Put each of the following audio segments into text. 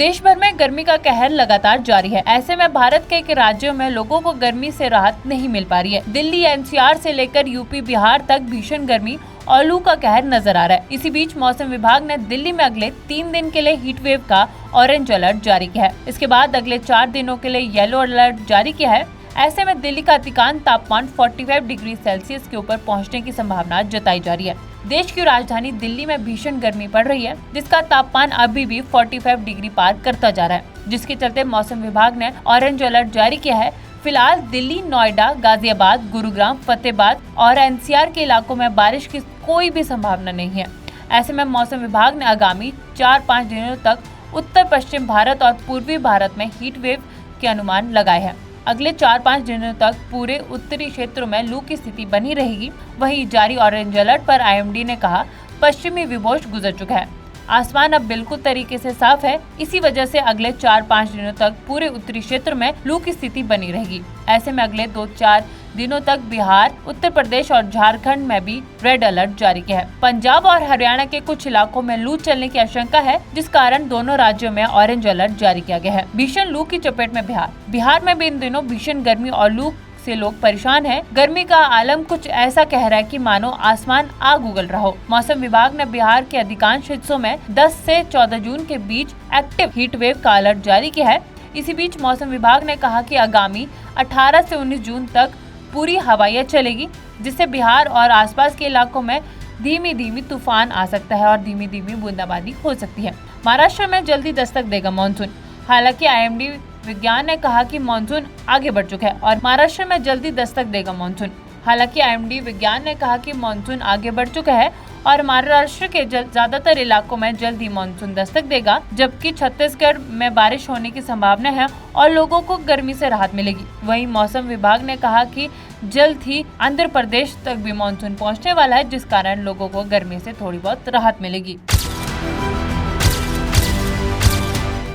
देश भर में गर्मी का कहर लगातार जारी है। ऐसे में भारत के कई राज्यों में लोगों को गर्मी से राहत नहीं मिल पा रही है। दिल्ली एनसीआर से लेकर यूपी बिहार तक भीषण गर्मी और लू का कहर नजर आ रहा है। इसी बीच मौसम विभाग ने दिल्ली में अगले 3 दिन के लिए हीट वेव का ऑरेंज अलर्ट जारी किया है। इसके बाद अगले 4 दिनों के लिए येलो अलर्ट जारी किया है। ऐसे में दिल्ली का अधिकांश तापमान 45 डिग्री सेल्सियस के ऊपर पहुंचने की संभावना जताई जा रही है। देश की राजधानी दिल्ली में भीषण गर्मी पड़ रही है, जिसका तापमान अभी भी 45 डिग्री पार करता जा रहा है, जिसके चलते मौसम विभाग ने ऑरेंज अलर्ट जारी किया है। फिलहाल दिल्ली, नोएडा, गाजियाबाद, गुरुग्राम, फतेहाबाद और एनसीआर के इलाकों में बारिश की कोई भी संभावना नहीं है। ऐसे में मौसम विभाग ने आगामी 4-5 दिनों तक उत्तर पश्चिम भारत और पूर्वी भारत में हीट वेव के अनुमान लगाए हैं। अगले 4-5 दिनों तक पूरे उत्तरी क्षेत्रों में लू की स्थिति बनी रहेगी। वहीं जारी ऑरेंज अलर्ट पर आईएमडी ने कहा, पश्चिमी विभोष गुजर चुका है, आसमान अब बिल्कुल तरीके से साफ है। इसी वजह से अगले 4-5 दिनों तक पूरे उत्तरी क्षेत्र में लू की स्थिति बनी रहेगी। ऐसे में अगले 2-4 दिनों तक बिहार, उत्तर प्रदेश और झारखंड में भी रेड अलर्ट जारी किया है। पंजाब और हरियाणा के कुछ इलाकों में लू चलने की आशंका है, जिस कारण दोनों राज्यों में ऑरेंज अलर्ट जारी किया गया है। भीषण लू की चपेट में बिहार में भी इन दिनों भीषण गर्मी और लू से लोग परेशान हैं। गर्मी का आलम कुछ ऐसा कह रहा है कि मानो आसमान आग उगल रहा हो। मौसम विभाग ने बिहार के अधिकांश हिस्सों में 10 से 14 जून के बीच एक्टिव हीट वेव का अलर्ट जारी किया है। इसी बीच मौसम विभाग ने कहा कि आगामी 18 से 19 जून तक पूरी हवाएं चलेगी, जिससे बिहार और आसपास के इलाकों में धीमी धीमी तूफान आ सकता है और धीमी धीमी बूंदाबांदी हो सकती है। महाराष्ट्र में जल्दी दस्तक देगा मानसून। हालांकि आईएमडी विज्ञान ने कहा कि मानसून आगे बढ़ चुका है और महाराष्ट्र में जल्दी दस्तक देगा मानसून। हालांकि आईएमडी विज्ञान ने कहा कि मानसून आगे बढ़ चुका है और महाराष्ट्र के ज्यादातर इलाकों में जल्द ही मानसून दस्तक देगा, जबकि छत्तीसगढ़ में बारिश होने की संभावना है और लोगों को गर्मी से राहत मिलेगी। वहीं मौसम विभाग ने कहा कि जल्द ही आंध्र प्रदेश तक भी मानसून पहुंचने वाला है, जिस कारण लोगों को गर्मी से थोड़ी बहुत राहत मिलेगी।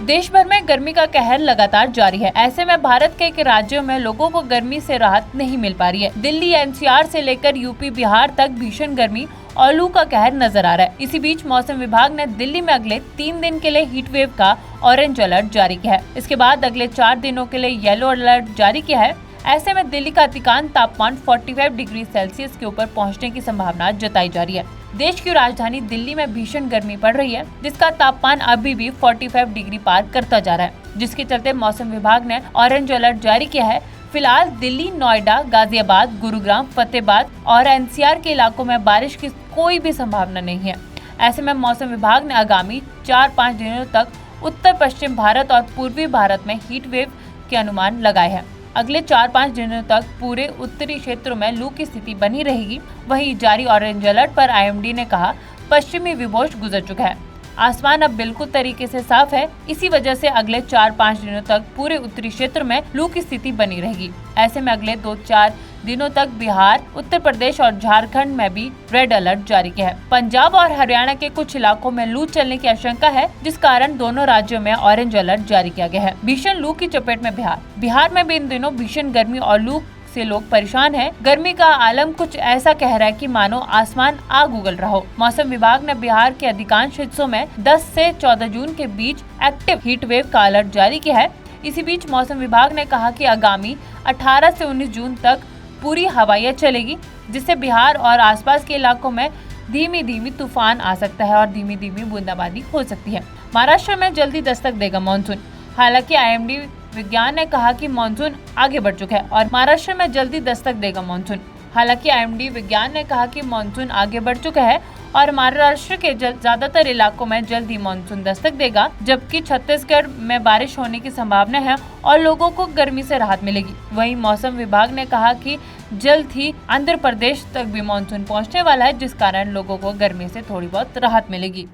देश भर में गर्मी का कहर लगातार जारी है। ऐसे में भारत के कई राज्यों में लोगों को गर्मी से राहत नहीं मिल पा रही है। दिल्ली एनसीआर से लेकर यूपी बिहार तक भीषण गर्मी और लू का कहर नजर आ रहा है। इसी बीच मौसम विभाग ने दिल्ली में अगले 3 दिन के लिए हीट वेव का ऑरेंज अलर्ट जारी किया है। इसके बाद अगले 4 दिनों के लिए येलो अलर्ट जारी किया है। ऐसे में दिल्ली का अधिकांश तापमान 45 डिग्री सेल्सियस के ऊपर पहुंचने की संभावना जताई जा रही है। देश की राजधानी दिल्ली में भीषण गर्मी पड़ रही है, जिसका तापमान अभी भी 45 डिग्री पार करता जा रहा है, जिसके चलते मौसम विभाग ने ऑरेंज अलर्ट जारी किया है। फिलहाल दिल्ली, नोएडा, गाजियाबाद, गुरुग्राम, फतेहाबाद और एनसीआर के इलाकों में बारिश की कोई भी संभावना नहीं है। ऐसे में मौसम विभाग ने आगामी 4-5 दिनों तक उत्तर पश्चिम भारत और पूर्वी भारत में हीट वेव के अनुमान लगाए हैं। अगले 4-5 दिनों तक पूरे उत्तरी क्षेत्रों में लू की स्थिति बनी रहेगी। वहीं जारी ऑरेंज अलर्ट पर आईएमडी ने कहा, पश्चिमी विभोष गुजर चुका है, आसमान अब बिल्कुल तरीके से साफ है। इसी वजह से अगले 4-5 दिनों तक पूरे उत्तरी क्षेत्र में लू की स्थिति बनी रहेगी। ऐसे में अगले 2-4 दिनों तक बिहार, उत्तर प्रदेश और झारखंड में भी रेड अलर्ट जारी किया है। पंजाब और हरियाणा के कुछ इलाकों में लू चलने की आशंका है, जिस कारण दोनों राज्यों में ऑरेंज अलर्ट जारी किया गया है। भीषण लू की चपेट में बिहार में भी इन दिनों भीषण गर्मी और लू से लोग परेशान हैं। गर्मी का आलम कुछ ऐसा कह रहा है कि मानो आसमान आग उगल रहा हो। मौसम विभाग ने बिहार के अधिकांश हिस्सों में 10 से 14 जून के बीच एक्टिव हीट वेव का अलर्ट जारी किया है। इसी बीच मौसम विभाग ने कहा कि आगामी 18 से 19 जून तक पूरी हवाएं चलेगी, जिससे बिहार और आसपास के इलाकों में धीमी धीमी तूफान आ सकता है और धीमी धीमी बूंदाबांदी हो सकती है। महाराष्ट्र में जल्दी दस्तक देगा मानसून। हालांकि आईएमडी विज्ञान ने कहा कि मानसून आगे बढ़ चुका है और महाराष्ट्र में जल्दी दस्तक देगा मानसून। हालांकि आईएमडी विज्ञान ने कहा कि मानसून आगे बढ़ चुका है और महाराष्ट्र के ज्यादातर इलाकों में जल्द ही मानसून दस्तक देगा, जबकि छत्तीसगढ़ में बारिश होने की संभावना है और लोगों को गर्मी से राहत मिलेगी। वहीं मौसम विभाग ने कहा कि जल्द ही आंध्र प्रदेश तक भी मानसून पहुंचने वाला है, जिस कारण लोगों को गर्मी से थोड़ी बहुत राहत मिलेगी।